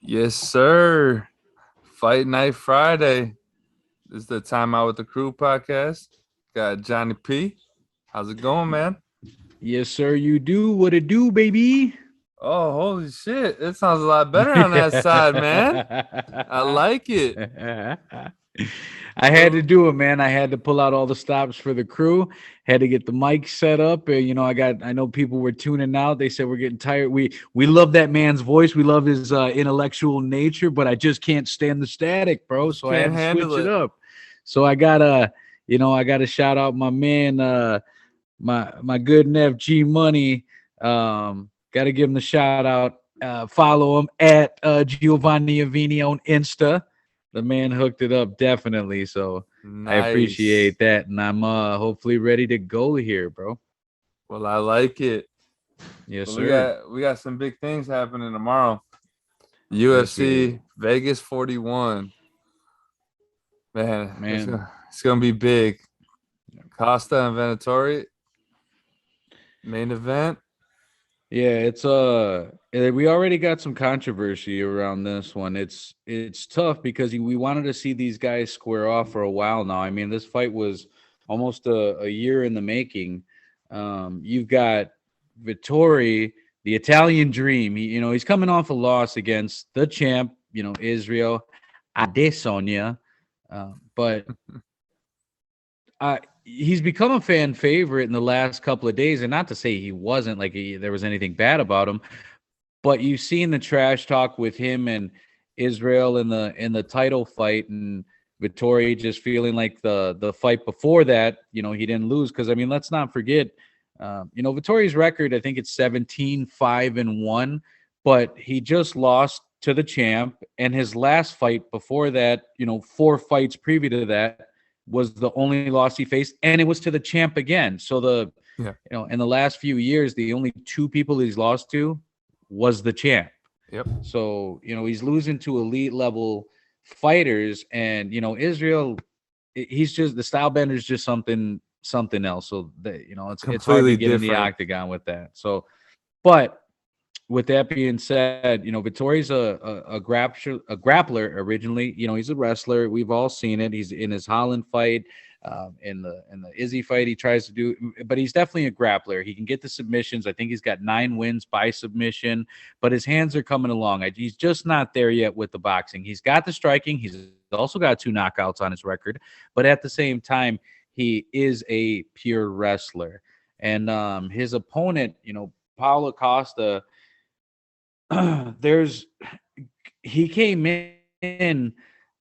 Yes, sir. Fight Night Friday. This is the Time Out with the Crew podcast. Got Johnny P. How's it going, man? Yes, sir, you do. What it do, baby? Oh, holy shit. It sounds a lot better on that side, man. I like it. I had to Well, do it, man. I had to pull out all the stops for the crew. Had to get the mic set up. I know people were tuning out. They said we're getting tired. We love that man's voice. We love his intellectual nature, but I just can't stand the static, bro. So I can't had to handle switch it it. up. So I gotta shout out my man, my good Nev G Money. Got to give him the shout out. Follow him at Giovanni Avini on Insta. The man hooked it up definitely. So I Nice. appreciate that, and I'm hopefully ready to go here, bro. Well, I like it. Yes, Well, we sir. got we got some big things happening tomorrow. Yes, we do, UFC Vegas 41. Man, it's man. gonna, it's gonna be big. Costa and Venatori main event. Yeah, we already got some controversy around this one. It's tough because we wanted to see these guys square off for a while now. I mean, this fight was almost a year in the making. You've got Vittori, the Italian dream. He's coming off a loss against the champ, Israel Adesanya. But he's become a fan favorite in the last couple of days, and not to say he wasn't like there was anything bad about him, but you've seen the trash talk with him and Israel in the title fight, and Vittori just feeling like the fight before that, he didn't lose because I mean, let's not forget, Vittori's record, I think it's 17-5-1, but he just lost to the champ, and his last fight before that, 4 fights previous to that was the only loss he faced, and it was to the champ again. So Yeah. in the last few years, the only 2 people he's lost to was the champ. Yep. So, he's losing to elite level fighters, and Israel, he's just the style bender is just something else. So that it's hard to Completely get in the different. octagon with that. So, but with that being said, Vittori's a grappler originally. He's a wrestler. We've all seen it. He's in his Holland fight, in the Izzy fight. He tries to do, but he's definitely a grappler. He can get the submissions. I think he's got 9 wins by submission, but his hands are coming along. He's just not there yet with the boxing. He's got the striking. He's also got 2 knockouts on his record, but at the same time, he is a pure wrestler. And his opponent, Paulo Costa, there's he came in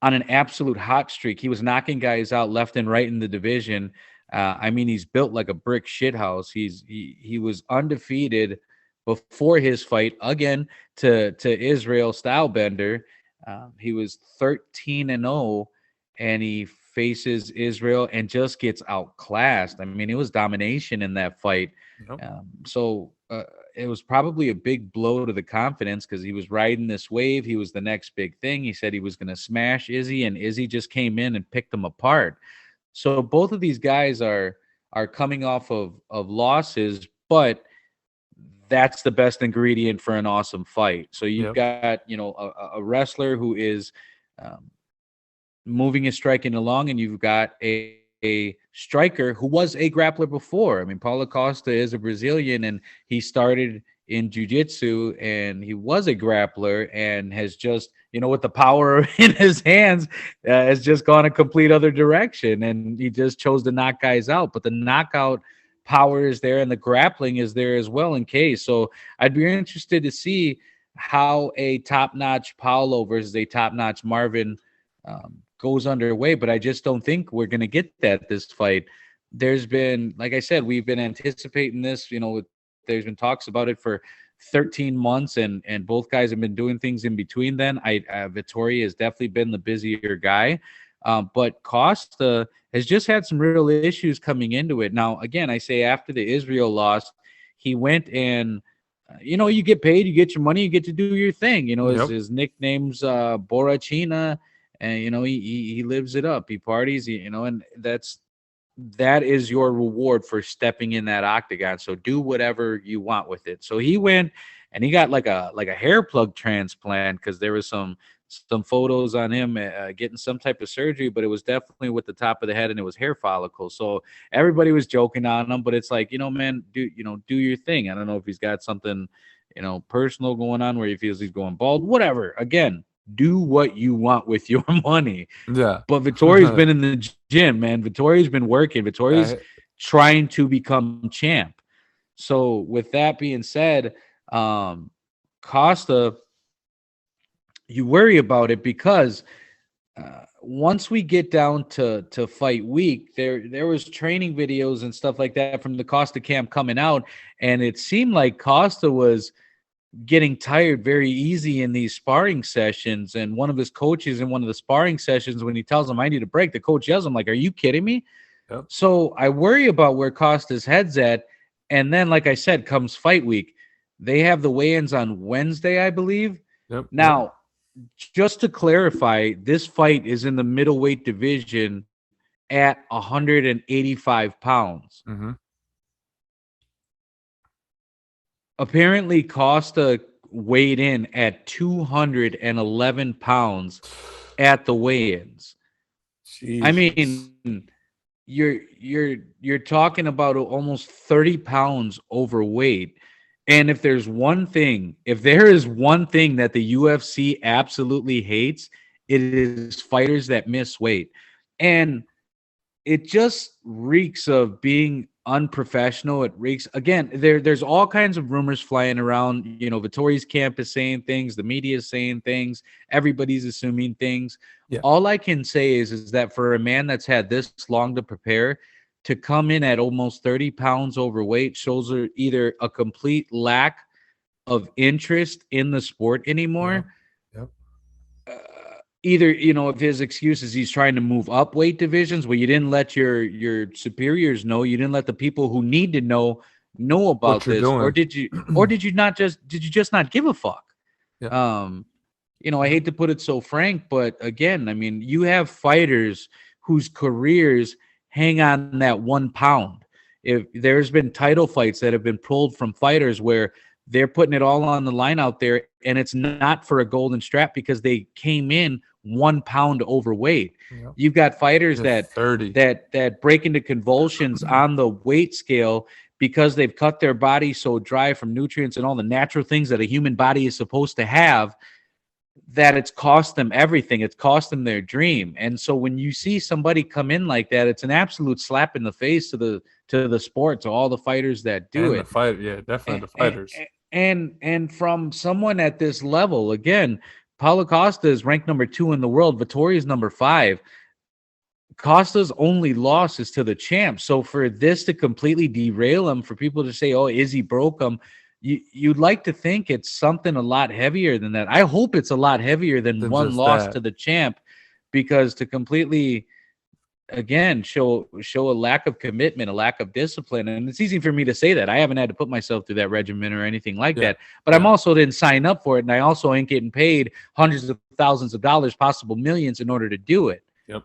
on an absolute hot streak. He was knocking guys out left and right in the division. I mean, he's built like a brick shithouse. He was undefeated before his fight again to Israel Stylebender. He was 13-0, and he faces Israel and just gets outclassed. I mean, it was domination in that fight. Yep. So it was probably a big blow to the confidence because he was riding this wave. He was the next big thing. He said he was going to smash Izzy, and Izzy just came in and picked him apart. So both of these guys are coming off of losses, but that's the best ingredient for an awesome fight. So you've Yep. got a wrestler who is um, moving and striking along, and you've got a striker who was a grappler before. I mean, Paulo Costa is a Brazilian, and he started in jiu-jitsu, and he was a grappler, and has just, with the power in his hands, has just gone a complete other direction, and he just chose to knock guys out. But the knockout power is there, and the grappling is there as well in case. So I'd be interested to see how a top-notch Paulo versus a top-notch Marvin goes underway, but I just don't think we're going to get that this fight. There's been, like I said, we've been anticipating this. There's been talks about it for 13 months, and both guys have been doing things in between. Then Vittori has definitely been the busier guy, but Costa has just had some real issues coming into it. Now, again, I say after the Israel loss, he went and you get paid, you get your money, you get to do your thing. His, Yep. his nickname's Borachina, and he lives it up. He parties, and that is your reward for stepping in that octagon. So do whatever you want with it. So he went and he got like a hair plug transplant because there was some photos on him getting some type of surgery, but it was definitely with the top of the head and it was hair follicles. So everybody was joking on him, but it's like, man, do your thing. I don't know if he's got something, personal going on where he feels he's going bald, whatever. Again, do what you want with your money. Yeah. But Vittori's been in the gym, man. Vittori's been working. Vittori's trying to become champ. So with that being said, Costa, you worry about it because once we get down to fight week, there was training videos and stuff like that from the Costa camp coming out, and it seemed like Costa was getting tired very easy in these sparring sessions. And one of his coaches in one of the sparring sessions, when he tells him I need a break, the coach yells him like, "Are you kidding me?" Yep. So I worry about where Costa's head's at. And then, like I said, comes fight week. They have the weigh-ins on Wednesday, I believe. Yep. Now, just to clarify, this fight is in the middleweight division at 185 pounds. Mm-hmm. Apparently, Costa weighed in at 211 pounds at the weigh-ins. Jesus. I mean, you're talking about almost 30 pounds overweight. And if there is one thing that the UFC absolutely hates, it is fighters that miss weight. And it just reeks of being unprofessional. It reeks, again, there's all kinds of rumors flying around. Vittori's camp is saying things, the media is saying things, everybody's assuming things. Yeah. All I can say is that for a man that's had this long to prepare, to come in at almost 30 pounds overweight shows either a complete lack of interest in the sport anymore. Yep. Either, if his excuse is he's trying to move up weight divisions, well, you didn't let your superiors know, you didn't let the people who need to know about this, doing. or did you just not give a fuck? Yeah. I hate to put it so frank, but again, I mean, you have fighters whose careers hang on that 1 pound. If there's been title fights that have been pulled from fighters where they're putting it all on the line out there, and it's not for a golden strap because they came in 1 pound overweight. Yep. You've got fighters that break into convulsions on the weight scale because they've cut their body so dry from nutrients and all the natural things that a human body is supposed to have, that it's cost them everything. It's cost them their dream. And so when you see somebody come in like that, it's an absolute slap in the face to the sport, to all the fighters that do it. Definitely the fighters. And from someone at this level, again, Paulo Costa is ranked number 2 in the world. Vittori is number 5. Costa's only loss is to the champ. So for this to completely derail him, for people to say, "Oh, Izzy broke him," you'd like to think it's something a lot heavier than that. I hope it's a lot heavier than one loss to the champ, because to completely, again, show a lack of commitment, a lack of discipline. And it's easy for me to say that. I haven't had to put myself through that regimen or anything like that. But I'm also didn't sign up for it, and I also ain't getting paid hundreds of thousands of dollars, possible millions, in order to do it. Yep.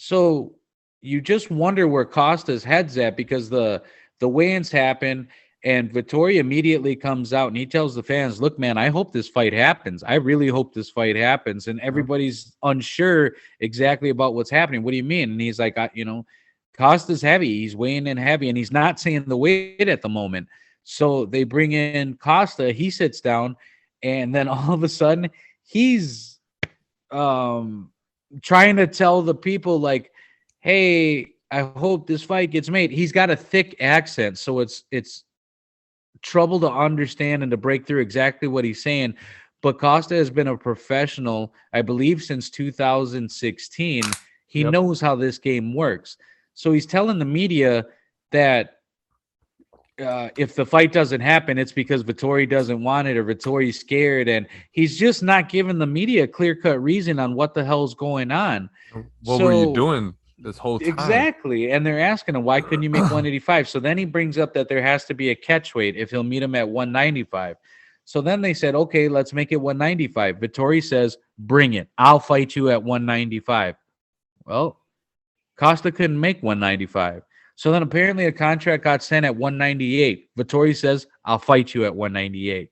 So you just wonder where Costa's head's at, because the weigh-ins happen. And Vittori immediately comes out and he tells the fans, "Look, man, I hope this fight happens. I really hope this fight happens." And everybody's unsure exactly about what's happening. "What do you mean?" And he's like, Costa's heavy. He's weighing in heavy, and he's not saying the weight at the moment. So they bring in Costa. He sits down, and then all of a sudden he's trying to tell the people, like, "Hey, I hope this fight gets made." He's got a thick accent, so it's trouble to understand and to break through exactly what he's saying. But Costa has been a professional, I believe, since 2016. He knows how this game works. So he's telling the media that if the fight doesn't happen, it's because Vittori doesn't want it or Vittori's scared. And he's just not giving the media a clear-cut reason on what the hell's going on. What were you doing this whole time? Exactly. And they're asking him, "Why couldn't you make 185? So then he brings up that there has to be a catch weight if he'll meet him at 195. So then they said, "Okay, let's make it 195. Vittori says, "Bring it. I'll fight you at 195. Well, Costa couldn't make 195. So then apparently a contract got sent at 198. Vittori says, I'll fight you at 198.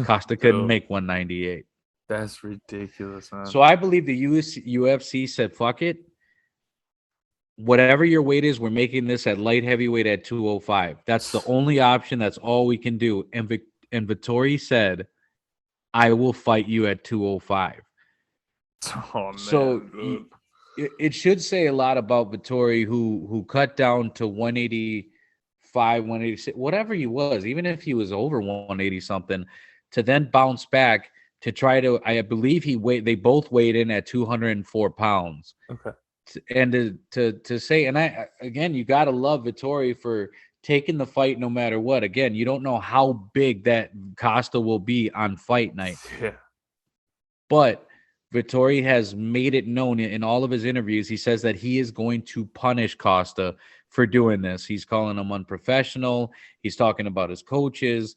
Costa couldn't Dude, make 198. that's ridiculous, man. So I believe the UFC said, fuck it. Whatever your weight is, we're making this at light heavyweight at 205. That's the only option. That's all we can do. And Vittori said, I will fight you at 205. Oh So man, dude. it should say a lot about Vittori, who cut down to 185, 186, whatever he was, even if he was over 180 something, to then bounce back to try to. I believe they both weighed in at 204 pounds. Okay. And to say, and I again, you got to love Vittori for taking the fight no matter what. Again, you don't know how big that Costa will be on fight night, Yeah. but Vittori has made it known in all of his interviews. He says that he is going to punish Costa for doing this. He's calling him unprofessional. He's talking about his coaches.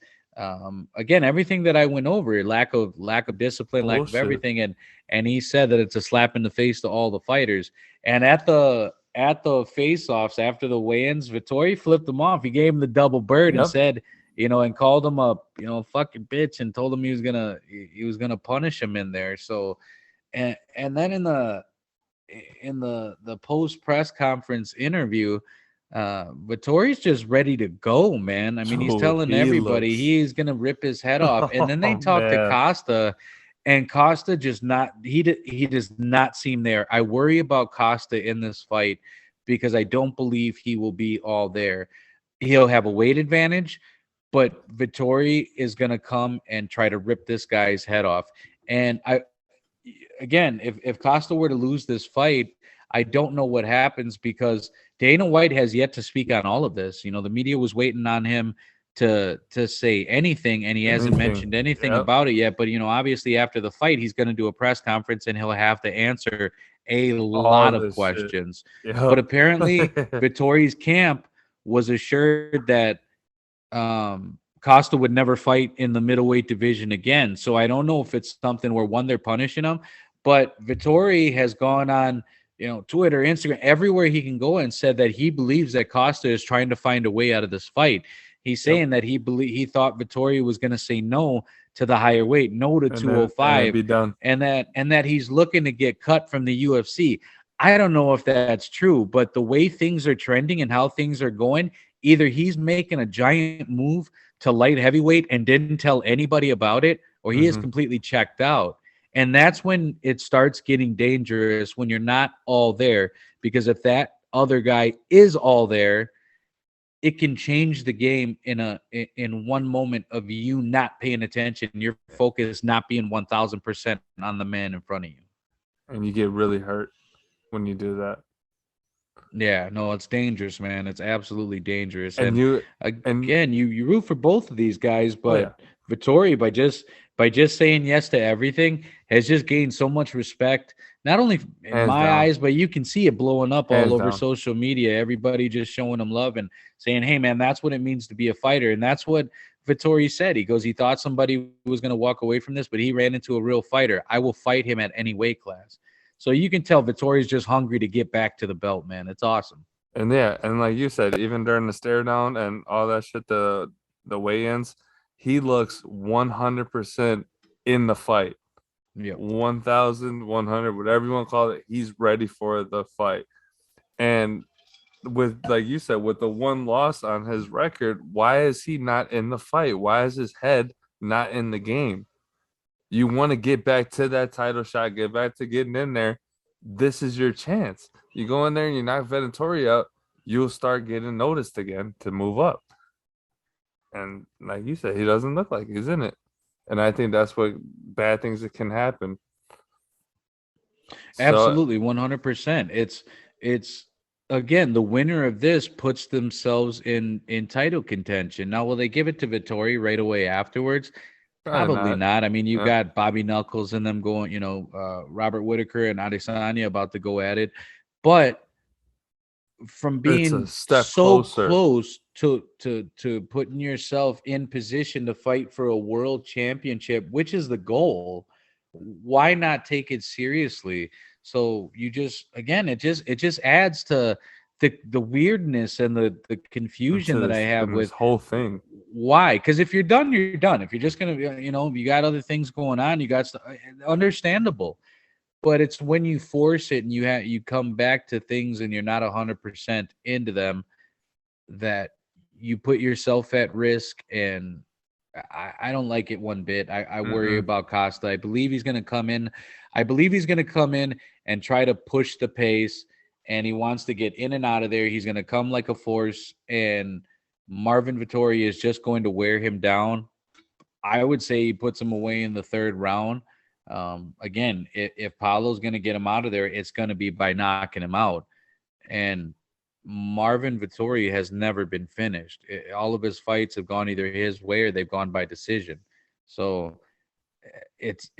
Again, everything that I went over, lack of discipline, lack of Bullshit. everything, and he said that it's a slap in the face to all the fighters. And at the face-offs after the weigh-ins, Vittori flipped him off. He gave him the double bird and Yep. said, and called him a fucking bitch, and told him he was gonna punish him in there. So, and then in the post press conference interview, Vittori's just ready to go, man. I mean, he's Dude, telling he everybody looks- he's gonna rip his head off. And then they Oh, talk to man. Costa, and Costa just not he does not seem there. I worry about Costa in this fight because I don't believe he will be all there. He'll have a weight advantage, but Vittori is going to come and try to rip this guy's head off. And again, if Costa were to lose this fight, I don't know what happens because Dana White has yet to speak on all of this. The media was waiting on him to say anything, and he hasn't mentioned anything about it yet. But obviously after the fight, he's going to do a press conference and he'll have to answer a lot of questions. Yep. But apparently, Vittori's camp was assured that Costa would never fight in the middleweight division again. So I don't know if it's something where they're punishing him, but Vittori has gone on, Twitter, Instagram, everywhere he can go, and said that he believes that Costa is trying to find a way out of this fight. He's saying that he thought Vittori was going to say no to the higher weight, no to 205, and be done. and that he's looking to get cut from the UFC. I don't know if that's true, but the way things are trending and how things are going, either he's making a giant move to light heavyweight and didn't tell anybody about it, or he is completely checked out. And that's when it starts getting dangerous, when you're not all there, because if that other guy is all there, it can change the game in one moment of you not paying attention, your focus not being 1,000% on the man in front of you. And you get really hurt when you do that. Yeah, no, it's dangerous, man. It's absolutely dangerous. And you root for both of these guys, but Vittori, by just saying yes to everything, has just gained so much respect, not only in my eyes, but you can see it blowing up all over social media. Everybody just showing him love and saying, hey, man, that's what it means to be a fighter. And that's what Vittori said. He goes, he thought somebody was going to walk away from this, but he ran into a real fighter. I will fight him at any weight class. So you can tell Vittori's just hungry to get back to the belt, man. It's awesome. And and like you said, even during the stare down and all that shit, the weigh-ins, he looks 100% in the fight. Yeah, 1,100, whatever you want to call it, he's ready for the fight. And with, like you said, with the one loss on his record, why is he not in the fight? Why is his head not in the game? You want to get back to that title shot, get back to getting in there. This is your chance. You go in there and you knock Vettori out, you'll start getting noticed again to move up. And like you said, he doesn't look like he's in it. And I think that's what bad things that can happen. Absolutely, 100%. It's again, the winner of this puts themselves in title contention. Now, will they give it to Vittori right away afterwards? Probably not. I mean, you got Bobby Knuckles and them going, Robert Whitaker and Adesanya about to go at it. But from being so close to putting yourself in position to fight for a world championship, which is the goal, why not take it seriously? So you just, again, it just adds to the weirdness and the confusion into that I this have in this with whole thing. why. Because if you're done, you're done. If you're just gonna, you got other things going on, you got stuff, understandable. But it's when you force it and you come back to things and you're not 100% into them, that you put yourself at risk. And I don't like it one bit. I worry Mm-mm. about Costa. I believe he's going to come in. I believe he's going to come in and try to push the pace, and he wants to get in and out of there. He's going to come like a force, and Marvin Vittori is just going to wear him down. I would say he puts him away in the third round. Again, if Paulo's going to get him out of there, it's going to be by knocking him out. And Marvin Vittori has never been finished. All of his fights have gone either his way or they've gone by decision. So it's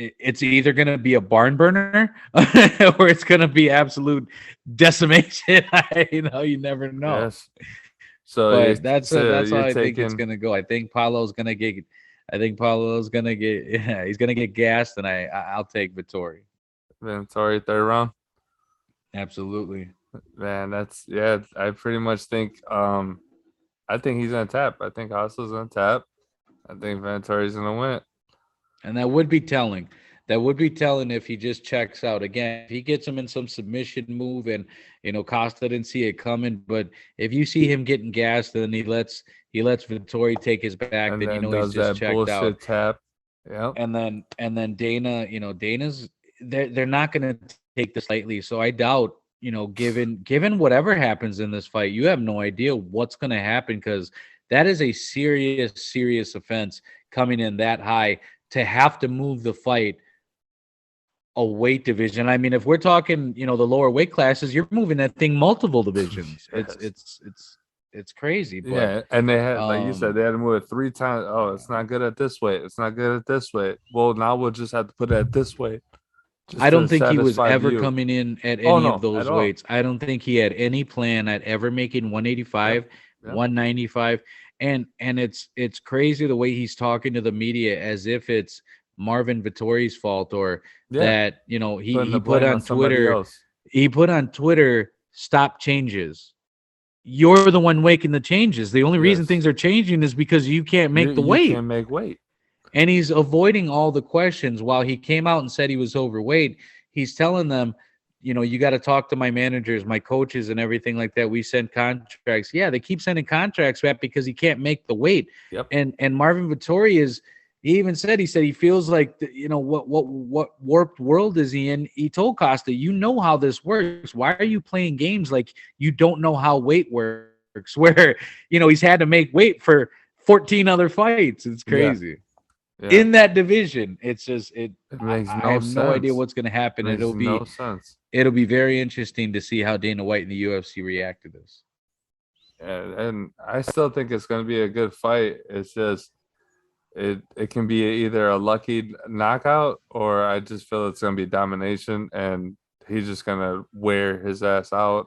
either going to be a barn burner or it's going to be absolute decimation. You never know. Yes. So you But that's how you're I think it's taking going to go. I think Paulo's going to get yeah, he's going to get gassed, and I'll take Vittori. Vincenzo third round. Absolutely. Man, that's yeah. I pretty much think I think he's gonna tap. I think Hustle's gonna tap. I think Venturi's gonna win it. And that would be telling. That would be telling if he just checks out. Again, if he gets him in some submission move and Costa didn't see it coming, but if you see him getting gassed and he lets Vittori take his back, And then then he's does just that checked out. bullshit tap. Yep. And then Dana's they're not gonna take this lightly. So I doubt, given whatever happens in this fight, you have no idea what's gonna happen, because that is a serious, serious offense coming in that high to have to move the fight a weight division. I mean, if we're talking, the lower weight classes, you're moving that thing multiple divisions. It's Yes. it's it's it's crazy, but Yeah, and they had, like you said, um they had to move it 3 times. Oh, it's not good at this way. It's not good at this way. Well, now we'll just have to put it at this way, I just to don't think he was satisfy ever you. coming in at Oh any of no, at those all. weights. I don't think he had any plan at ever making Yep. 185, Yep. 195. And it's crazy the way he's talking to the media as if it's Marvin Vittori's fault, or Yeah. that, Putting he the put blame on on somebody Twitter, else. stop changes. You're the one making the changes. The only reason Yes. things are changing is because you can't You make the you weight. can't make weight. And he's avoiding all the questions. While he came out and said he was overweight, he's telling them, you got to talk to my managers, my coaches, and everything like that. We send contracts. Yeah, they keep sending contracts back because he can't make the weight. Yep. And Marvin Vittori is. He said he feels like, what warped world is he in? He told Costa, you know how this works. Why are you playing games like you don't know how weight works? Where he's had to make weight for 14 other fights. It's Yeah. crazy Yeah. in that division. It's just it. It I, makes I no have no idea sense. what's going to It happen. makes It'll no be sense. it'll be very interesting to see how Dana White and the UFC react to this. And I still think it's going to be a good fight. It's just it can be either a lucky knockout, or I just feel it's going to be domination and he's just going to wear his ass out.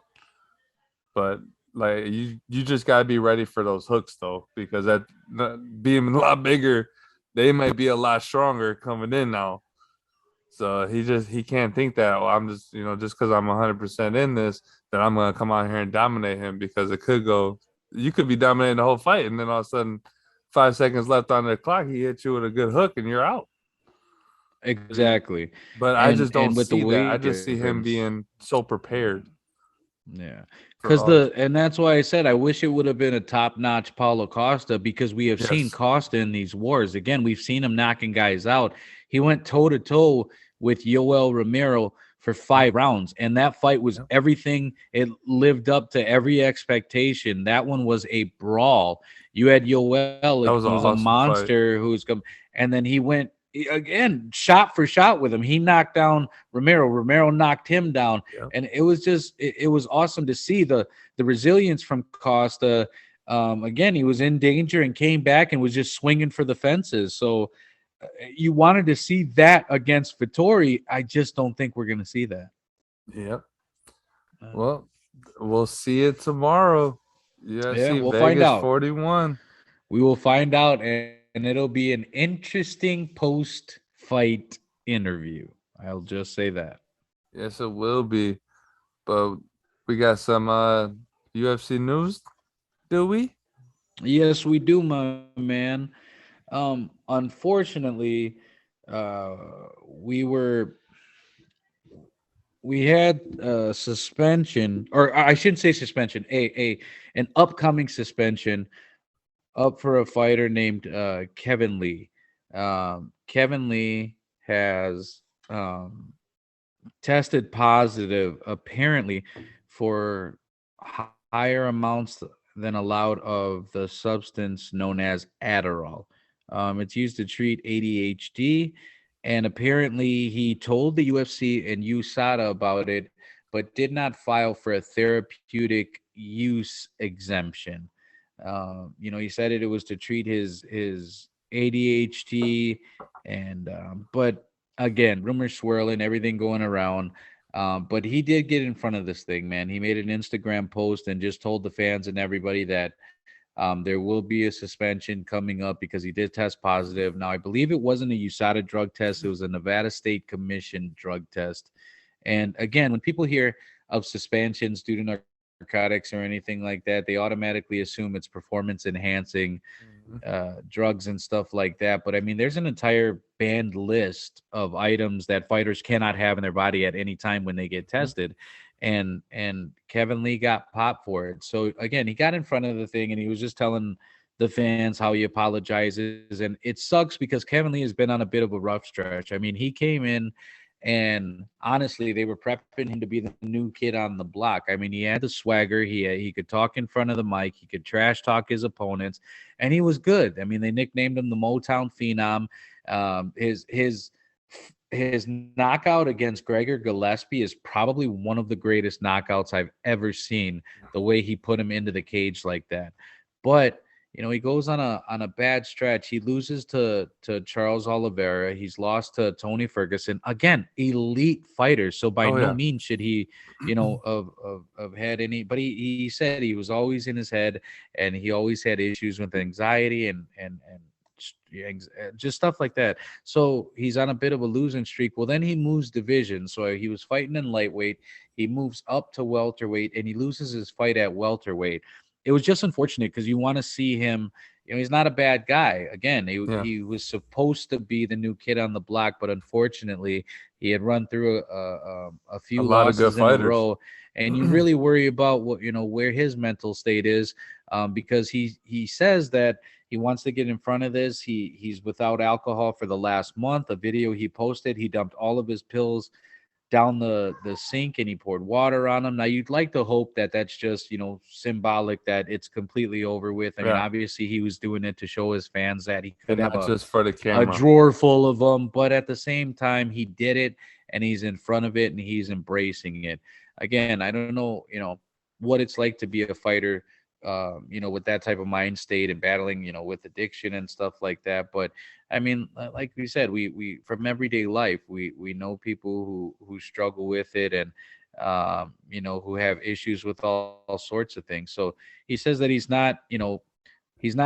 But like you just got to be ready for those hooks though, because that being a lot bigger, they might be a lot stronger coming in now. So he can't think that, oh, I'm just just because I'm 100% in this, that I'm gonna come out here and dominate him, because it could go. You could be dominating the whole fight, and then all of a sudden, 5 seconds left on the clock, he hits you with a good hook, and you're out. Exactly, But I just don't and with the see that. I weight just see him difference. being so prepared Yeah. for Because all. and that's why I said I wish it would have been a top notch Paulo Costa, because we have seen Yes. Costa in these wars. Again, we've seen him knocking guys out. He went toe to toe with Yoel Romero for Yep. 5 rounds, and that fight was Yep. everything. It lived up to every expectation. That one was a brawl. You had Yoel, That was an who's a awesome fight. monster, who's come, and then he went again shot for shot with him. He knocked down Romero. Romero knocked him down, Yep. and it was just it was awesome to see the resilience from Costa. Again, he was in danger and came back and was just swinging for the fences. So you wanted to see that against Vittori. I just don't think we're going to see that. Yep. Um, Well, we'll see it tomorrow. yeah, UFC we'll find Vegas out. 41. We will find out, and it'll be an interesting post-fight interview. I'll just say that. Yes, it will be. But we got some UFC news, do we? Yes, we do, my man. Unfortunately, uh, we were we had suspension, or I shouldn't say suspension, a an upcoming suspension up for a fighter named Kevin Lee. Kevin Lee has tested positive apparently for higher amounts than allowed of the substance known as Adderall. It's used to treat ADHD, and apparently he told the UFC and USADA about it, but did not file for a therapeutic use exemption. He said it was to treat his ADHD, and but again, rumors swirling, everything going around. But he did get in front of this thing, man. He made an Instagram post and just told the fans and everybody that there will be a suspension coming up because he did test positive. Now, I believe it wasn't a USADA drug test, it was a Nevada State Commission drug test. And again, when people hear of suspensions due to narcotics or anything like that, they automatically assume it's performance enhancing Mhm. drugs and stuff like that. But I mean, there's an entire banned list of items that fighters cannot have in their body at any time when they get tested. And Kevin Lee got popped for it. So again, he got in front of the thing and he was just telling the fans how he apologizes. And it sucks because Kevin Lee has been on a bit of a rough stretch. I mean, he came in and honestly, they were prepping him to be the new kid on the block. I mean, he had the swagger. He could talk in front of the mic. He could trash talk his opponents, and he was good. I mean, they nicknamed him the Motown Phenom. His knockout against Gregor Gillespie is probably one of the greatest knockouts I've ever seen. The way he put him into the cage like that, but he goes on a bad stretch. He loses to Charles Oliveira. He's lost to Tony Ferguson. Again, elite fighters. So by Oh no yeah, means should he, have had any. But he said he was always in his head, and he always had issues with anxiety and just stuff like that. So he's on a bit of a losing streak. Well, then he moves division. So he was fighting in lightweight. He moves up to welterweight, and he loses his fight at welterweight. It was just unfortunate because you want to see him. He's not a bad guy. Again, he, yeah. he was supposed to be the new kid on the block, but unfortunately, he had run through a A few lot of good losses in a fighters. row, and you really worry about where his mental state is, because he says that he wants to get in front of this. He's without alcohol for the last month. A video he posted, he dumped all of his pills down the sink and he poured water on them. Now you'd like to hope that that's just symbolic, that it's completely over with. I mean, Yeah, obviously he was doing it to show his fans that he could and have not just for the a camera. drawer full of them, but at the same time he did it and he's in front of it and he's embracing it. Again, I don't know, what it's like to be a fighter, with that type of mind state and battling, with addiction and stuff like that. But I mean, like we said, we from everyday life, we know people who struggle with it, and who have issues with all sorts of things. So he says that he's not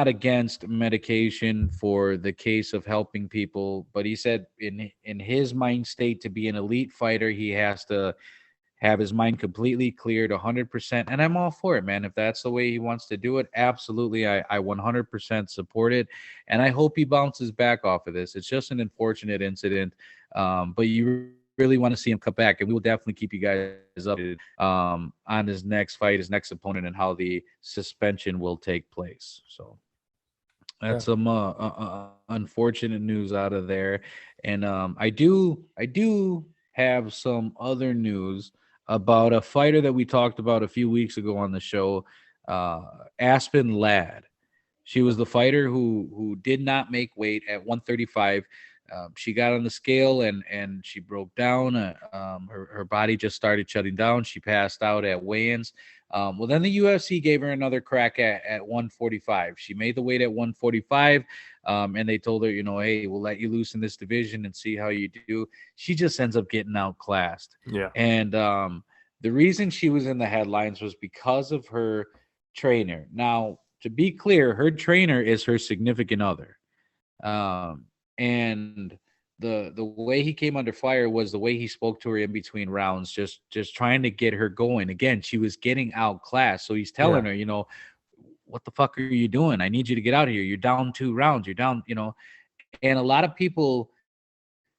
against medication for the case of helping people, but he said in his mind state, to be an elite fighter, he has to have his mind completely cleared 100%. And I'm all for it, man. If that's the way he wants to do it, absolutely. I 100% support it. And I hope he bounces back off of this. It's just an unfortunate incident. But you really want to see him come back. And we will definitely keep you guys updated on his next fight, his next opponent, and how the suspension will take place. So that's Yeah, some unfortunate news out of there. And I do have some other news about a fighter that we talked about a few weeks ago on the show, uh, Aspen Ladd. She was the fighter who did not make weight at 135. She got on the scale and she broke down. Her body just started shutting down. She passed out at weigh-ins. Well, then the UFC gave her another crack at 145. She made the weight at 145, and they told her, hey, we'll let you loose in this division and see how you do. She just ends up getting outclassed. yeah. And the reason she was in the headlines was because of her trainer. Now, to be clear, her trainer is her significant other. And the way he came under fire was the way he spoke to her in between rounds, just trying to get her going. Again, she was getting outclassed, so he's telling Yeah. her, what the fuck are you doing? I need you to get out of here. You're down 2 rounds. You're down, and a lot of people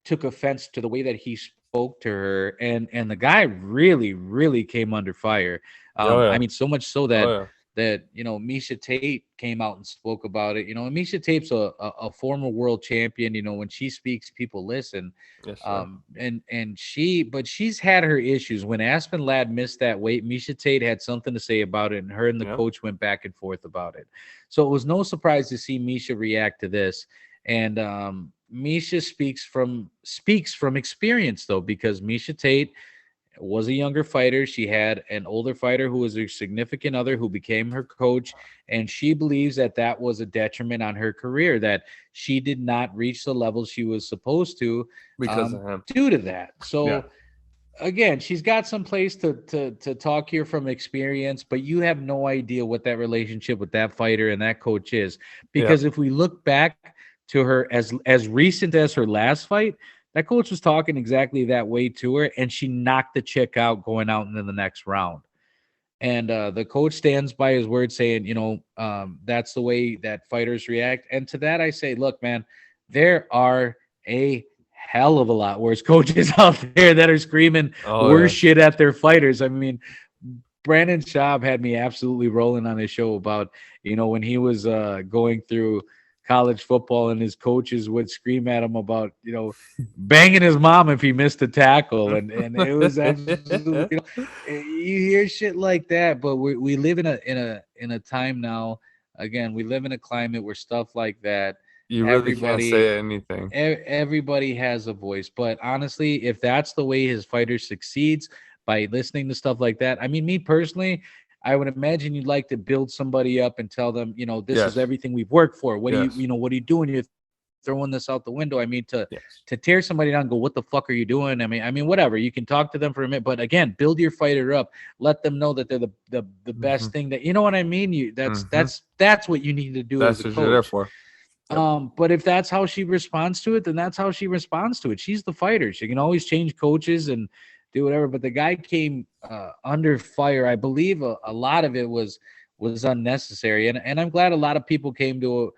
took offense to the way that he spoke to her, and the guy really came under fire. Oh I yeah. mean, so much so that Oh yeah. Misha Tate came out and spoke about it. And Misha Tate's a former world champion. When she speaks, people listen. Yes, sir. But she's had her issues. When Aspen Ladd missed that weight, Misha Tate had something to say about it, and her and the Yep. coach went back and forth about it. So it was no surprise to see Misha react to this. And Misha speaks from experience, though, because Misha Tate was a younger fighter. She had an older fighter who was a significant other who became her coach, and she believes that that was a detriment on her career, that she did not reach the level she was supposed to, Because of him. due to that. Yeah. So again, she's got some place to talk here from experience, but you have no idea what that relationship with that fighter and that coach is, Yeah. because if we look back to her as recent as her last fight, that coach was talking exactly that way to her, and she knocked the chick out going out into the next round. And the coach stands by his word, saying, that's the way that fighters react. And to that, I say, look, man, there are a hell of a lot worse coaches out there that are screaming Oh worse yeah. shit at their fighters. I mean, Brandon Schaub had me absolutely rolling on his show about, when he was going through college football and his coaches would scream at him about, banging his mom if he missed a tackle. And it was absolutely, you hear shit like that, but we live in a time now. Again, we live in a climate where stuff like that, You really can't everybody say anything. everybody has a voice. But honestly, if that's the way his fighter succeeds, by listening to stuff like that, I mean, me personally, I would imagine you'd like to build somebody up and tell them, this is Yes. everything we've worked for. What do you, Yes. what are you doing? You're throwing this out the window. I mean, to Yes. to tear somebody down and go, what the fuck are you doing? I mean, whatever. You can talk to them for a minute, but again, build your fighter up. Let them know that they're the Hmm. best thing, that, you know what I mean? That's Hmm. that's what you need to do as That's a what you're there coach. for. Yep. But if that's how she responds to it, then that's how she responds to it. She's the fighter. She can always change coaches and do whatever. But the guy came under fire. I believe a lot of it was unnecessary, and I'm glad a lot of people came to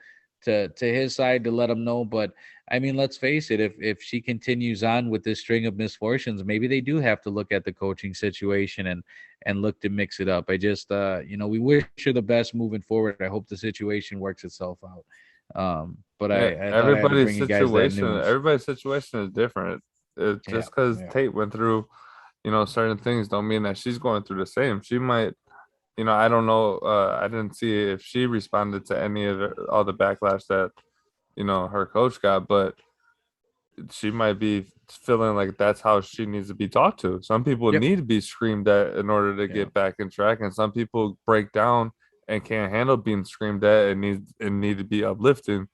his side to let him know. But I mean, let's face it, if she continues on with this string of misfortunes, maybe they do have to look at the coaching situation and look to mix it up. I just we wish her the best moving forward. I hope the situation works itself out. But Yeah. I thought I had to bring you guys that news. Everybody's situation is different. Yeah, Just because yeah, Tate went through, certain things don't mean that she's going through the same. She might, I don't know. I didn't see if she responded to any of all the backlash that, her coach got, but she might be feeling like that's how she needs to be talked to. Some people yep, need to be screamed at in order to yeah, get back in track, and some people break down and can't handle being screamed at and need to be uplifting.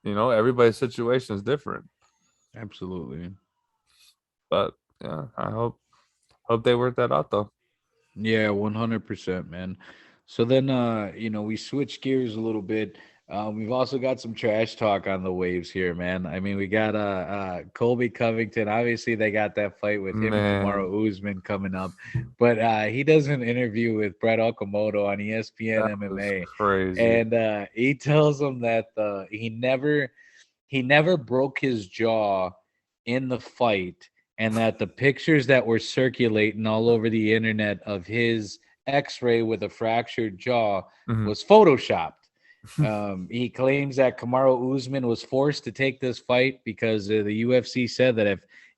Everybody's situation is different, absolutely. but yeah, I hope they work that out though. Yeah, 100%, man. So then, we switch gears a little bit. We've also got some trash talk on the waves here, man. I mean, we got Colby Covington. Obviously, they got that fight with him and Man, Kamaru Usman coming up, but he does an interview with Brett Okamoto on ESPN that was MMA, crazy. and he tells him that he never broke his jaw in the fight, and that the pictures that were circulating all over the internet of his x-ray with a fractured jaw Mhm. was photoshopped. He claims that Kamaru Usman was forced to take this fight because the UFC said that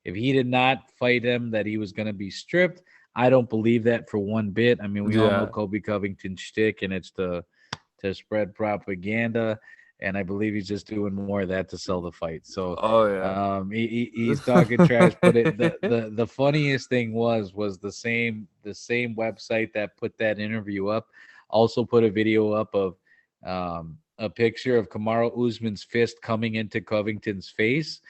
if he did not fight him, that he was going to be stripped. I don't believe that for one bit. I mean, we all know Yeah. Kobe Covington's shtick, and it's to spread propaganda, and I believe he's just doing more of that to sell the fight. So Oh yeah. he's talking trash. But the funniest thing was the same website that put that interview up also put a video up of a picture of Kamaru Usman's fist coming into Covington's face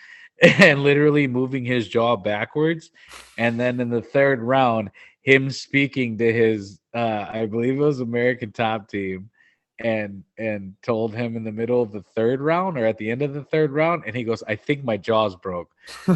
and literally moving his jaw backwards. And then in the third round, him speaking to his I believe it was American Top Team, and told him in the middle of the third round or at the end of the third round, and he goes, "I think my jaw's broke."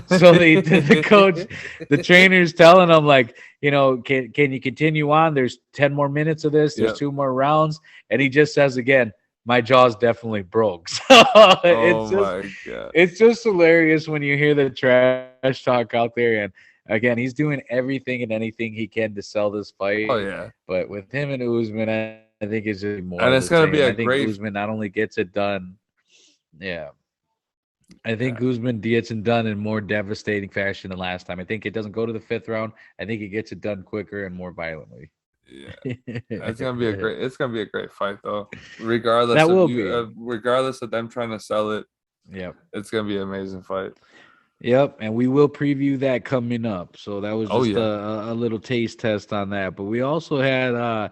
So the coach, the trainer's telling him like, can you continue on? There's 10 more minutes of this. There's Yep. 2 more rounds, and he just says again, "My jaw's definitely broke." So Oh it's just my god. it's just hilarious when you hear the trash talk out there. And again, he's doing everything and anything he can to sell this fight. Oh yeah. But with him and Usman, I think it's just more of the same. And I it's think gonna be a Usman not great. only gets it done, yeah. I think Yeah. Guzman gets it done in more devastating fashion than last time. I think it doesn't go to the fifth round. I think he gets it done quicker and more violently. Yeah. It's gonna be a That great. It's gonna be a great fight though. Regardless of will you, be. regardless of them trying to sell it, Yep. it's gonna be an amazing fight. Yep, and we will preview that coming up. So that was Oh just yeah. a little taste test on that. But we also had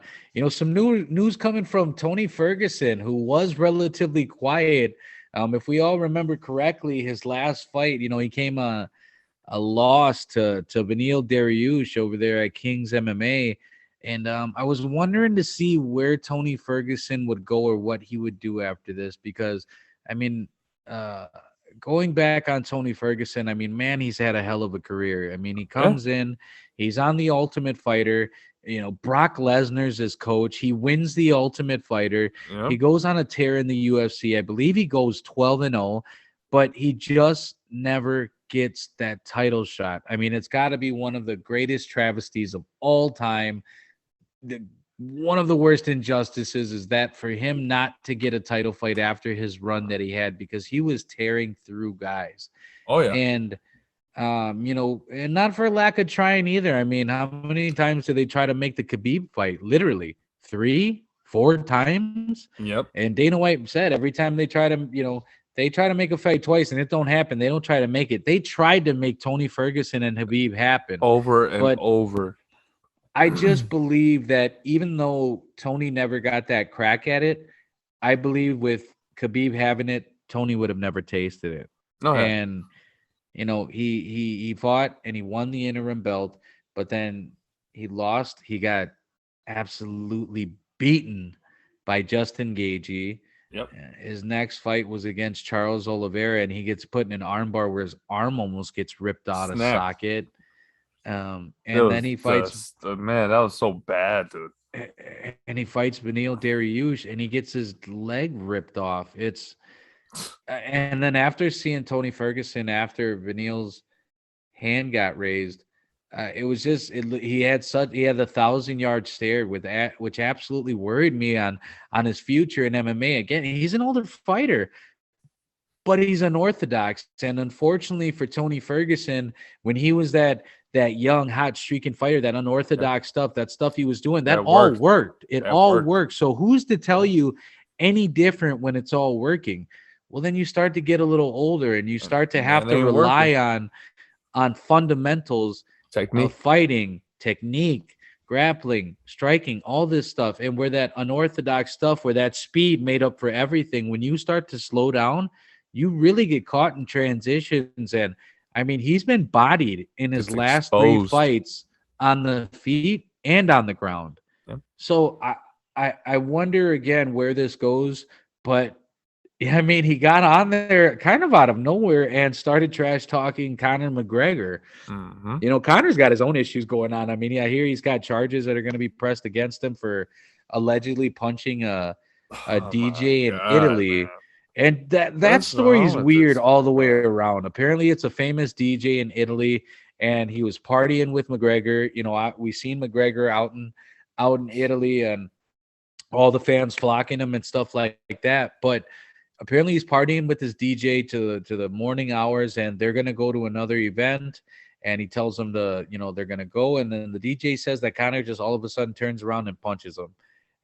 some news coming from Tony Ferguson, who was relatively quiet. If we all remember correctly, his last fight, he came a loss to Beneil Dariush over there at King's MMA. And I was wondering to see where Tony Ferguson would go or what he would do after this, because I mean, uh, going back on Tony Ferguson, I mean, man, he's had a hell of a career. I mean, he Yeah. comes in, he's on the Ultimate Fighter. Brock Lesnar's his coach. He wins the Ultimate Fighter. Yep. He goes on a tear in the UFC. I believe he goes 12-0, but he just never gets that title shot. I mean, it's got to be one of the greatest travesties of all time. One of the worst injustices is that for him not to get a title fight after his run that he had, because he was tearing through guys. Oh yeah. And and not for lack of trying either. I mean, how many times did they try to make the Khabib fight? Literally 3, 4 times. Yep. And Dana White said every time they try to, they try to make a fight twice and it don't happen. They don't try to make it. They tried to make Tony Ferguson and Khabib happen. Over and But over. I just believe that even though Tony never got that crack at it, I believe with Khabib having it, Tony would have never tasted it. Oh yeah. And he fought and he won the interim belt, but then he lost. He got absolutely beaten by Justin Gaethje. Yep. His next fight was against Charles Oliveira, and he gets put in an armbar where his arm almost gets ripped out of Snap. socket. It And was then he fights, just, man, that was so bad, dude. and he fights Beneil Dariush, and he gets his leg ripped off. And then after seeing Tony Ferguson after Beneil's hand got raised, it was just he had the 1,000-yard stare which absolutely worried me on his future in MMA. Again, he's an older fighter, but he's unorthodox. And unfortunately for Tony Ferguson, when he was that young, hot, streaking fighter, that unorthodox stuff, that stuff he was doing, that all worked. It all worked. So who's to tell you any different when it's all working? Well, then you start to get a little older and you start to have to rely on fundamentals of fighting, technique, grappling, striking, all this stuff. And where that unorthodox stuff, where that speed made up for everything, when you start to slow down, you really get caught in transitions. And I mean, he's been bodied in his last 3 fights on the feet and on the ground. Yep. So I wonder again where this goes. But I mean, he got on there kind of out of nowhere and started trash talking Conor McGregor. Mm-hmm. Conor's got his own issues going on. I mean, I hear he's got charges that are going to be pressed against him for allegedly punching a DJ in Italy. Man. And that story is weird all the way around. Apparently, it's a famous DJ in Italy, and he was partying with McGregor. We seen McGregor out in Italy, and all the fans flocking him and stuff like that. But apparently, he's partying with his DJ to the morning hours, and they're gonna go to another event. And he tells them they're gonna go, and then the DJ says that Conor just all of a sudden turns around and punches him,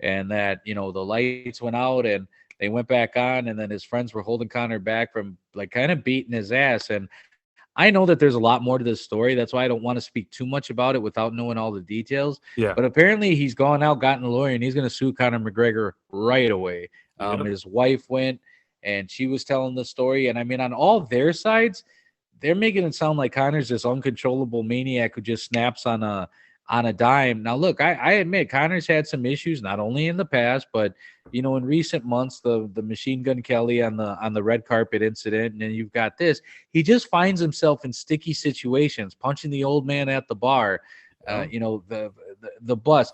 and that the lights went out and they went back on, and then his friends were holding Conor back from like kind of beating his ass. And I know that there's a lot more to this story. That's why I don't want to speak too much about it without knowing all the details. Yeah. But apparently he's gone out, gotten a lawyer, and he's going to sue Conor McGregor right away. His wife went, and she was telling the story. And I mean, on all their sides, they're making it sound like Conor's this uncontrollable maniac who just snaps on a on a dime. Now, look, I admit Connor's had some issues, not only in the past, but in recent months, the Machine Gun Kelly on the red carpet incident, and then you've got this. He just finds himself in sticky situations, punching the old man at the bar, Yeah. the bus,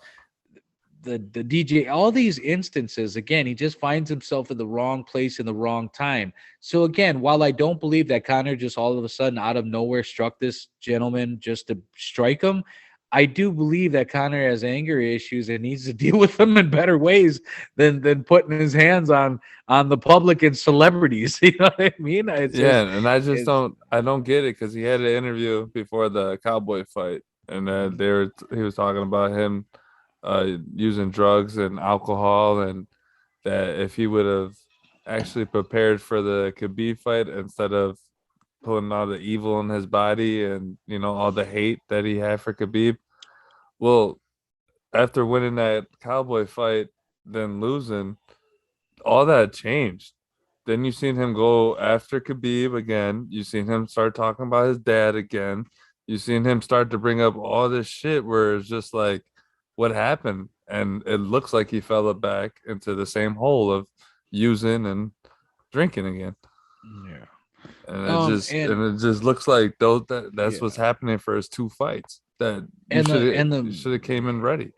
the DJ, all these instances. Again, he just finds himself in the wrong place in the wrong time. So again, while I don't believe that Connor just all of a sudden out of nowhere struck this gentleman just to strike him, I do believe that Connor has anger issues and needs to deal with them in better ways than putting his hands on the public and celebrities. You know what I mean? It's Yeah, just and I just it's don't get it because he had an interview before the Cowboy fight, and he was talking about him using drugs and alcohol, and that if he would have actually prepared for the Khabib fight instead of putting all the evil in his body and all the hate that he had for Khabib, well, after winning that Cowboy fight, then losing, all that changed. Then you seen him go after Khabib again. You seen him start talking about his dad again. You seen him start to bring up all this shit where it's just like, what happened? And it looks like he fell back into the same hole of using and drinking again. yeah. And And it just looks like that's what's yeah. happening for his two fights. That And the and you should have came in the ready.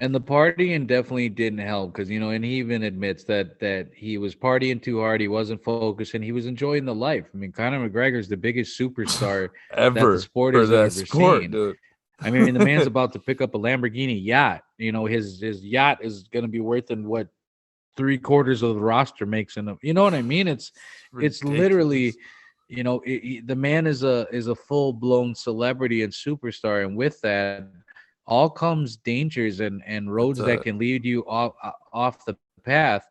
And the partying definitely didn't help because and he even admits that he was partying too hard. He wasn't focused, and he was enjoying the life. I mean, Conor McGregor's the biggest superstar that the Ever sport for has that ever sport, seen. dude. I mean, the man's about to pick up a Lamborghini yacht. His yacht is going to be worth in what three-quarters of the roster makes in a. You know what I mean? It's literally, Ridiculous. the man is a full-blown celebrity and superstar, and with that all comes dangers and roads It's that a can lead you off the path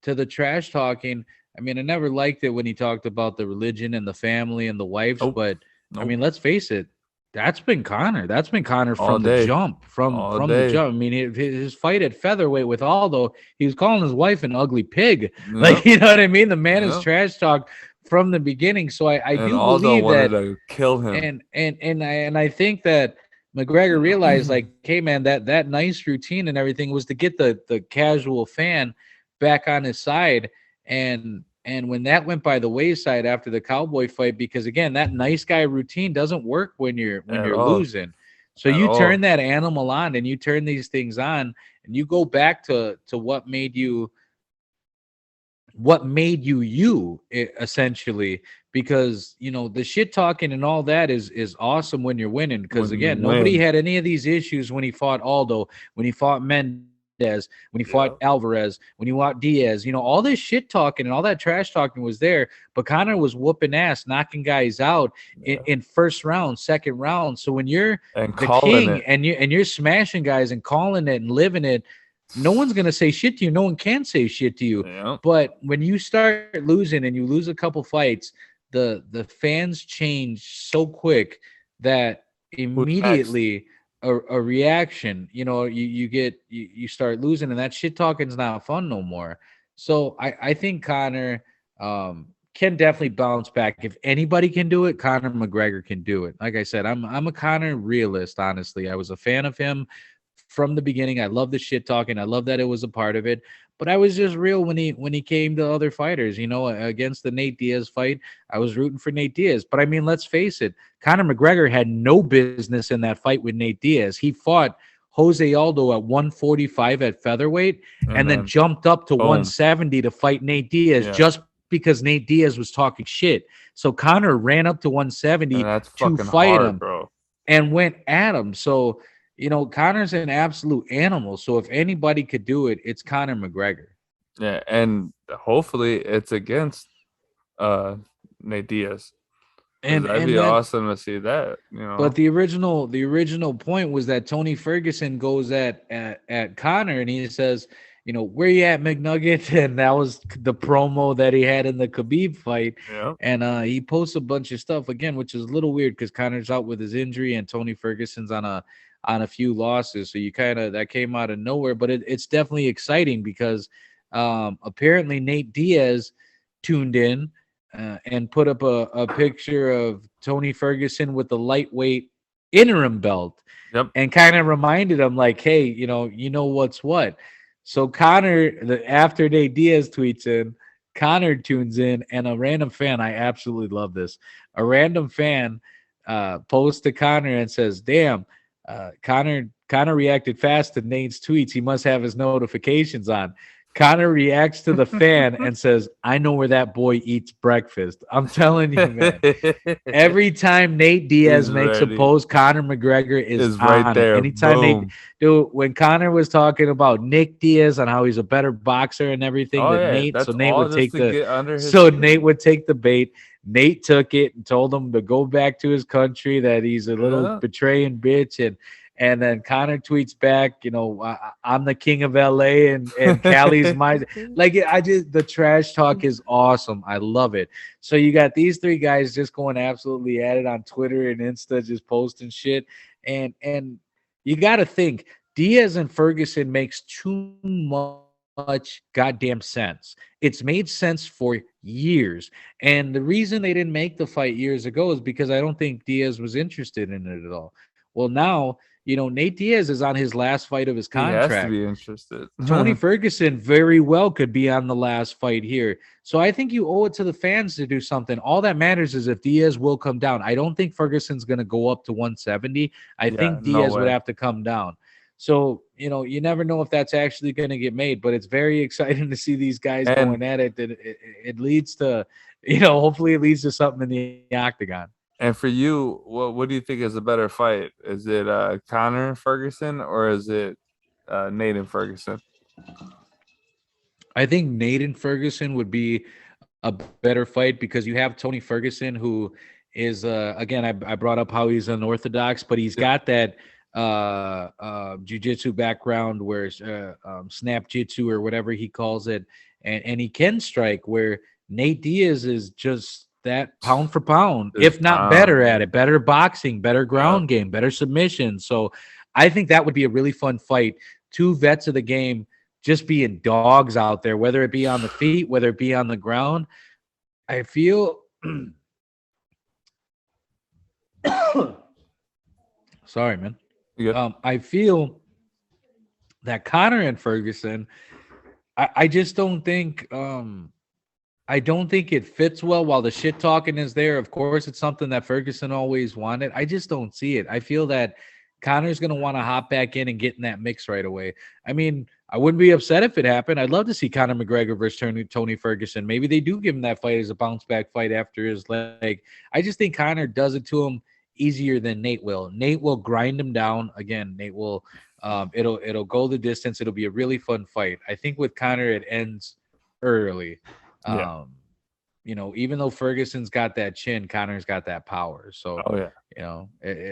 to the trash talking. I mean, I never liked it when he talked about the religion and the family and the wives, nope, but I nope. mean, let's face it, that's been Connor. That's been Connor All from the day, jump, from all the day. jump. I mean, his fight at featherweight with Aldo, he was calling his wife an ugly pig. Like, Yep, you know what I mean? The man is yep. trash talk from the beginning. So I And do Aldo believe wanted that, to kill him. and I think that McGregor realized, like, hey man, that nice routine and everything was to get the casual fan back on his side, and when that went by the wayside after the Cowboy fight, because again, that nice guy routine doesn't work when At you're all, losing. So at you turn all. that animal on and you turn these things on and you go back to what made you essentially, because the shit talking and all that is awesome when you're winning, because When you again, nobody win, had any of these issues when he fought Aldo, when he fought Mendez, when he fought yeah, Alvarez, when he fought Diaz. All this shit talking and all that trash talking was there, but Conor was whooping ass, knocking guys out in, yeah, in first round, second round. So when you're and the calling king it. and you're smashing guys and calling it and living it, no one's gonna say shit to you. No one can say shit to you. Yeah, But when you start losing and you lose a couple fights, the fans change so quick that who's next? immediately a reaction, you start losing, and that shit talking's not fun no more. So I think Connor can definitely bounce back. If anybody can do it, Conor McGregor can do it. Like I said, I'm a Connor realist, honestly. I was a fan of him from the beginning. I love the shit talking. I love that it was a part of it. But I was just real when he came to other fighters. Against the Nate Diaz fight, I was rooting for Nate Diaz. But I mean, let's face it, Conor McGregor had no business in that fight with Nate Diaz. He fought Jose Aldo at 145 at featherweight And and then then jumped up to boom. 170 to fight Nate Diaz Yeah, just because Nate Diaz was talking shit. So Conor ran up to and 170 that's to fucking fight hard, him bro. and went at him. So, Connor's an absolute animal. So if anybody could do it, it's Conor McGregor. Yeah, and hopefully it's against uh Nate Diaz because And that'd and be that awesome to see that. But the original point was that Tony Ferguson goes at Connor and he says, where you at, McNugget? And that was the promo that he had in the Khabib fight. Yeah, And he posts a bunch of stuff again, which is a little weird because Connor's out with his injury and Tony Ferguson's on a few losses. So you kind of that came out of nowhere, but it's definitely exciting because apparently Nate Diaz tuned in and put up a picture of Tony Ferguson with the lightweight interim belt, Yep. and kind of reminded him like, hey, you know what's what. So after Nate Diaz tweets in, Connor tunes in, and a random fan, I absolutely love this. A random fan posts to Connor and says, "Damn, Connor reacted fast to Nate's tweets. He must have his notifications on." Connor reacts to the fan and says, "I know where that boy eats breakfast." I'm telling you, man. Every time Nate Diaz He's makes a ready. post, Conor McGregor is Is on right it. there. Anytime Boom. dude, when Conor was talking about Nick Diaz and how he's a better boxer and everything, Oh that yeah, Nate, so that's Nate all would just take to the, get under his so Nate skin. would take the bait. Nate took it and told him to go back to his country, that he's a little Yeah. betraying bitch, and then Connor tweets back, I'm the king of LA, and Cali's my, like, I just, the trash talk is awesome. I love it. So you got these three guys just going absolutely at it on Twitter and Insta, just posting shit. And you got to think Diaz and Ferguson makes too much goddamn sense. It's made sense for years. And the reason they didn't make the fight years ago is because I don't think Diaz was interested in it at all. Well, now, Nate Diaz is on his last fight of his He has to contract. be interested. Tony Ferguson very well could be on the last fight here. So I think you owe it to the fans to do something. All that matters is if Diaz will come down. I don't think Ferguson's going to go up to 170. I Yeah, think no Diaz would way. have to come down. So, you never know if that's actually going to get made, but it's very exciting to see these guys And going at it. That it leads to, hopefully it leads to something in the octagon. and for you, what do you think is a better fight? Is it Connor Ferguson or is it Nate and Ferguson? I think Nate and Ferguson would be a better fight because you have Tony Ferguson, who is again, I brought up how he's unorthodox, but he's Yep. got that jiu-jitsu background where snap jitsu or whatever he calls it, and he can strike, where Nate Diaz is just that pound for pound, Just if not better pound. at it, better boxing, better Yep. ground game, better submission. So I think that would be a really fun fight. Two vets of the game just being dogs out there, whether it be on the feet, whether it be on the ground. I feel sorry, man. You good? I feel that Connor and Ferguson, I just don't think I don't think it fits well. While the shit talking is there, of course, it's something that Ferguson always wanted. I just don't see it. I feel that Connor's going to want to hop back in and get in that mix right away. I mean, I wouldn't be upset if it happened. I'd love to see Conor McGregor versus Tony Ferguson. Maybe they do give him that fight as a bounce back fight after his leg. I just think Conor does it to him easier than Nate will. Nate will grind him down. Again, Nate will it'll go the distance. It'll be a really fun fight. I think with Conor it ends early. Yeah. Um, even though Ferguson's got that chin, Connor's got that power. So, Oh yeah.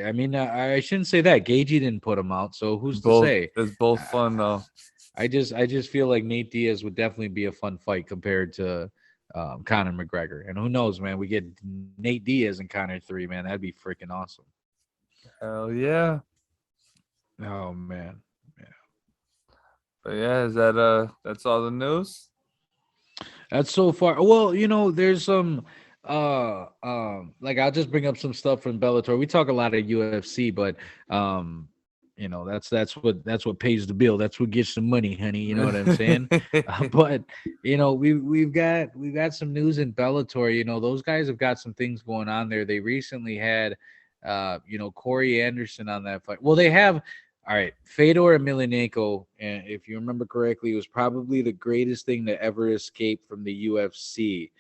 I mean, I shouldn't say that. Gagey didn't put him out, so who's to Both say? it's both fun Uh, though. I just feel like Nate Diaz would definitely be a fun fight compared to Conor McGregor. And who knows, man? We get Nate Diaz and Conor 3, man. That'd be freaking awesome. Hell yeah. Oh man. But yeah, is that that's all the news? That's so far. Well, there's some like I'll just bring up some stuff from Bellator. We talk a lot of UFC, but that's what pays the bill. That's what gets the money, honey. You know what I'm saying? But we've got some news in Bellator. Those guys have got some things going on there. They recently had Corey Anderson on that fight. Well, they have. All right, Fedor Emelianenko, and if you remember correctly, was probably the greatest thing to ever escape from the UFC.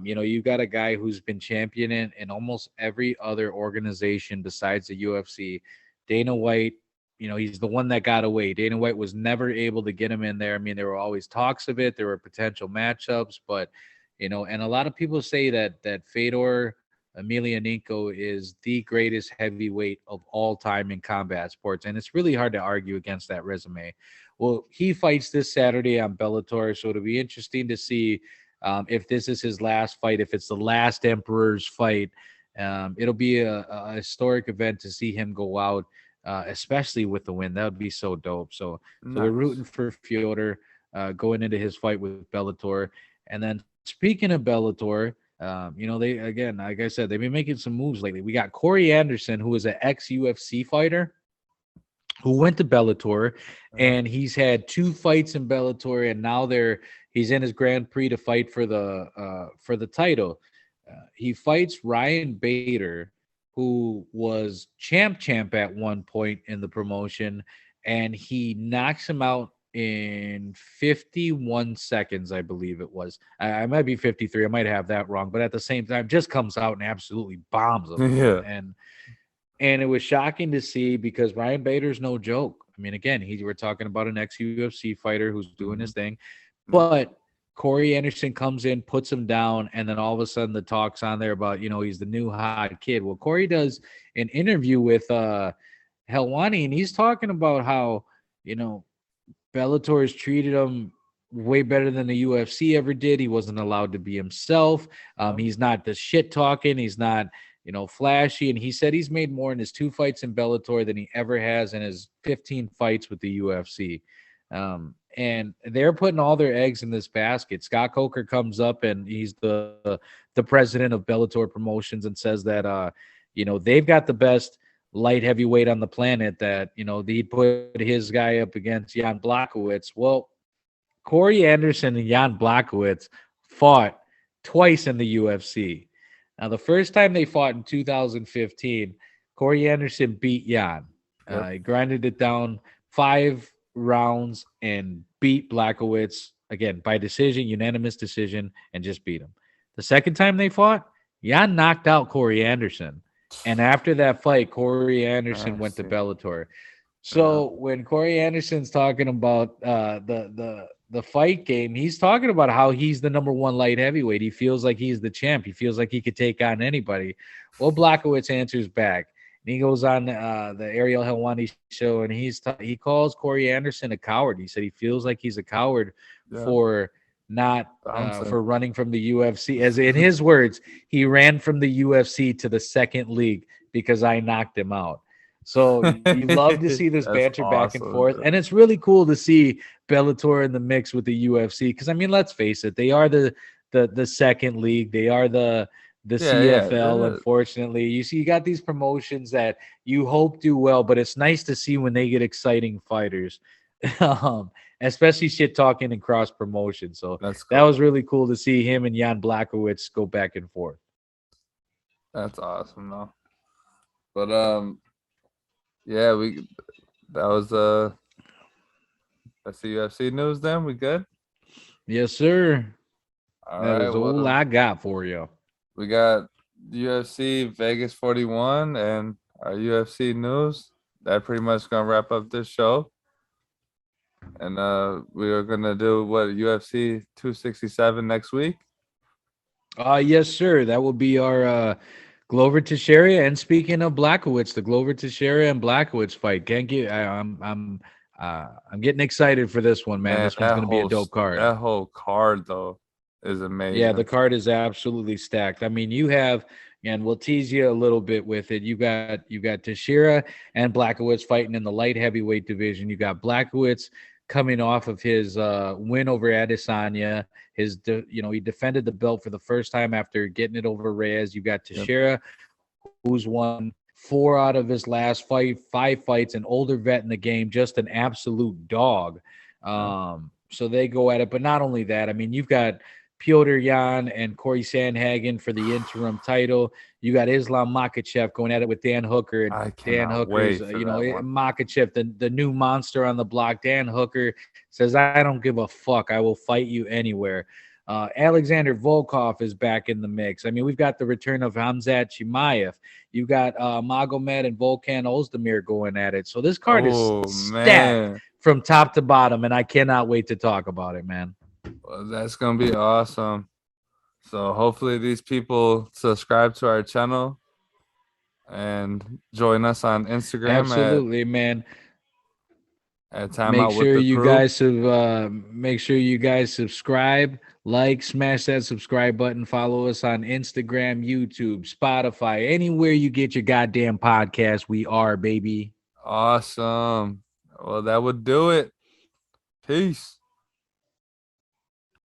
You've got a guy who's been champion in almost every other organization besides the UFC. Dana White, he's the one that got away. Dana White was never able to get him in there. I mean, there were always talks of it. There were potential matchups, but and a lot of people say that Fedor Emelianenko is the greatest heavyweight of all time in combat sports, and it's really hard to argue against that resume. Well, he fights this Saturday on Bellator, so it'll be interesting to see if this is his last fight, if it's the last Emperor's fight. It'll be a historic event to see him go out, especially with the win. That would be so dope. So we're rooting Nice. for Fyodor going into his fight with Bellator. And then speaking of Bellator, They again, like I said, they've been making some moves lately. We got Corey Anderson, who is an ex UFC fighter who went to Bellator, Yeah. and he's had two fights in Bellator, and now he's in his Grand Prix to fight for the title. He fights Ryan Bader, who was champ at one point in the promotion, and he knocks him out in 51 seconds, I believe it was. I might be 53. I might have that wrong, but at the same time, just comes out and absolutely bombs him, man. Yeah. And it was shocking to see because Ryan Bader's no joke. I mean, again, we're talking about an ex UFC fighter who's doing his Mhm. thing, Yeah. but Corey Anderson comes in, puts him down, and then all of a sudden the talk's on there about he's the new hot kid. Well, Corey does an interview with Helwani, and he's talking about how you know Bellator has treated him way better than the UFC ever did. He wasn't allowed to be himself. Yeah. He's not the shit talking. He's not, flashy. And he said he's made more in his two fights in Bellator than he ever has in his 15 fights with the UFC. And they're putting all their eggs in this basket. Scott Coker comes up and he's the president of Bellator Promotions and says that they've got the best light heavyweight on the planet that he'd put his guy up against Jan Blachowicz. Well, Corey Anderson and Jan Blachowicz fought twice in the UFC. Now, the first time they fought in 2015, Corey Anderson beat Jan. Yep. He grinded it down 5 rounds and beat Blachowicz again by decision, unanimous decision, and just beat him. The second time they fought, Jan knocked out Corey Anderson. And after that fight, Corey Anderson I went to see. Bellator. Yeah. So when Corey Anderson's talking about the fight game, he's talking about how he's the number one light heavyweight. He feels like he's the champ. He feels like he could take on anybody. Well, Blachowicz answers back. And he goes on the Ariel Helwani show, and he calls Corey Anderson a coward. He said he feels like he's a coward Yeah. for not Bouncing. for running from the UFC. As in his words, he ran from the UFC to the second league because I knocked him out. So you love to see this That's banter back and awesome, forth, dude. and it's really cool to see Bellator in the mix with the UFC because I mean, let's face it, they are the second league. They are the Yeah, yeah. CFL. Unfortunately, you got these promotions that you hope do well, but it's nice to see when they get exciting fighters. Especially shit talking and cross promotion. So That's that was cool. really cool to see him and Jan Blachowicz go back and forth. That's awesome though. But yeah, that was that's the UFC news then. We good? Yes, sir. All That right. is all Well, I got for you. we got UFC Vegas 41 and our UFC news. That pretty much gonna wrap up this show. And we are gonna do what UFC 267 next week. Yes, sir. That will be our Glover Teixeira. And speaking of Blachowicz, the Glover Teixeira and Blachowicz fight. Can't get. I'm getting excited for this one, man. Man, This one's going to be a dope card. that whole card though is Yeah, the amazing. card is absolutely stacked. I mean, you have, and we'll tease you a little bit with it. You got Teixeira and Blachowicz fighting in the light heavyweight division. You got Blachowicz coming off of his win over Adesanya. He defended the belt for the first time after getting it over Reyes. You got Yep. Teixeira, who's won 4 out of his last 5 fights, an older vet in the game, just an absolute dog. Yeah. So they go at it. But not only that, I mean, you've got Piotr Jan and Corey Sandhagen for the interim title. You got Islam Makachev going at it with Dan Hooker. And I Dan cannot Hooker's, wait for that one. Makachev, the new monster on the block. Dan Hooker says, I don't give a fuck. I will fight you anywhere. Alexander Volkov is back in the mix. I mean, we've got the return of Hamzat Chimaev. You've got Magomed and Volkan Ozdemir going at it. So this card is Oh stacked man. from top to bottom, and I cannot wait to talk about it, man. Well, that's gonna be awesome. So hopefully these people subscribe to our channel and join us on Instagram Absolutely, man. at Time Out with the Crew. Make sure you guys subscribe, like, smash that subscribe button, follow us on Instagram, YouTube, Spotify, anywhere you get your goddamn podcast. We are, baby. Awesome. Well, that would do it. Peace.